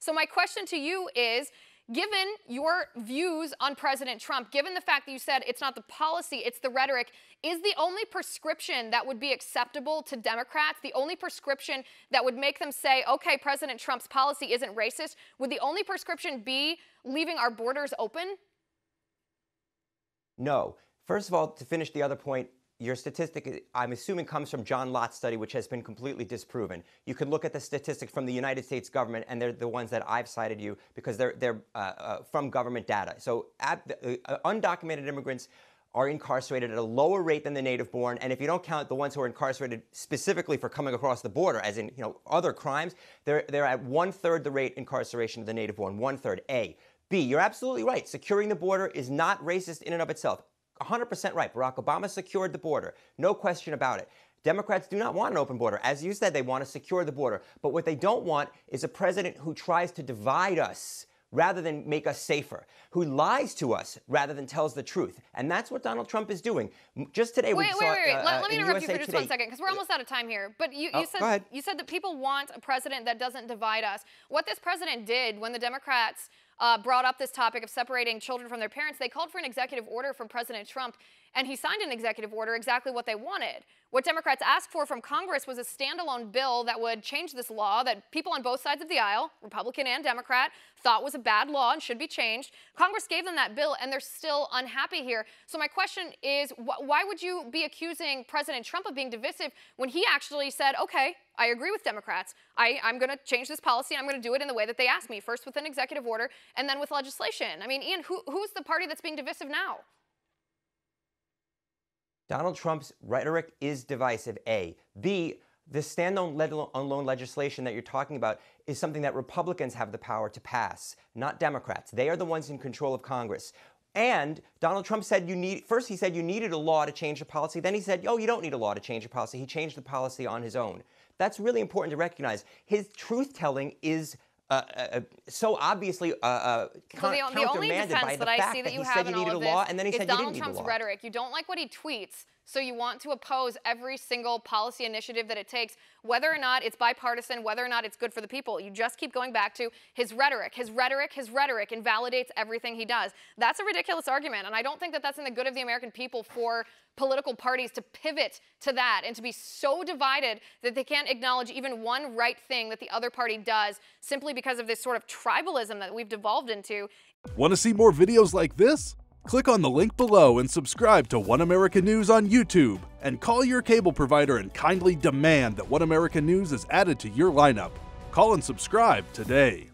So my question to you is, given your views on President Trump, given the fact that you said it's not the policy, it's the rhetoric, is the only prescription that would be acceptable to Democrats, the only prescription that would make them say, okay, President Trump's policy isn't racist, would the only prescription be leaving our borders open? No. First of all, to finish the other point, your statistic, I'm assuming, comes from John Lott's study, which has been completely disproven. You can look at the statistics from the United States government, and they're the ones that I've cited you because they're from government data. So undocumented immigrants are incarcerated at a lower rate than the native-born, and if you don't count the ones who are incarcerated specifically for coming across the border, as in other crimes, they're at 1/3 the rate incarceration of the native-born, 1/3. A. B. You're absolutely right. Securing the border is not racist in and of itself. 100% right. Barack Obama secured the border. No question about it. Democrats do not want an open border. As you said, they want to secure the border. But what they don't want is a president who tries to divide us rather than make us safer, who lies to us rather than tells the truth. And that's what Donald Trump is doing. Just today, wait. Let me interrupt you for just 1 second, because we're almost out of time here. But you said that people want a president that doesn't divide us. What this president did when the Democrats brought up this topic of separating children from their parents, they called for an executive order from President Trump, and he signed an executive order, exactly what they wanted. What Democrats asked for from Congress was a standalone bill that would change this law that people on both sides of the aisle, Republican and Democrat, thought was a bad law and should be changed. Congress gave them that bill, and they're still unhappy here. So my question is, why would you be accusing President Trump of being divisive when he actually said, okay, I agree with Democrats. I'm going to change this policy, and I'm going to do it in the way that they asked me, first with an executive order and then with legislation. I mean, Ian, who's the party that's being divisive now? Donald Trump's rhetoric is divisive, A. B, the standalone legislation that you're talking about is something that Republicans have the power to pass, not Democrats. They are the ones in control of Congress. And Donald Trump said first he said you needed a law to change the policy. Then he said, oh, you don't need a law to change the policy. He changed the policy on his own. That's really important to recognize. His truth-telling is so obviously countermanded by the fact that he said you needed a law, and then he said you didn't need a law. Donald Trump's rhetoric. You don't like what he tweets, so you want to oppose every single policy initiative that it takes, whether or not it's bipartisan, whether or not it's good for the people. You just keep going back to his rhetoric. His rhetoric invalidates everything he does. That's a ridiculous argument, and I don't think that that's in the good of the American people for political parties to pivot to that and to be so divided that they can't acknowledge even one right thing that the other party does simply because of this sort of tribalism that we've devolved into. Want to see more videos like this? Click on the link below and subscribe to One American News on YouTube, and call your cable provider and kindly demand that One American News is added to your lineup. Call and subscribe today.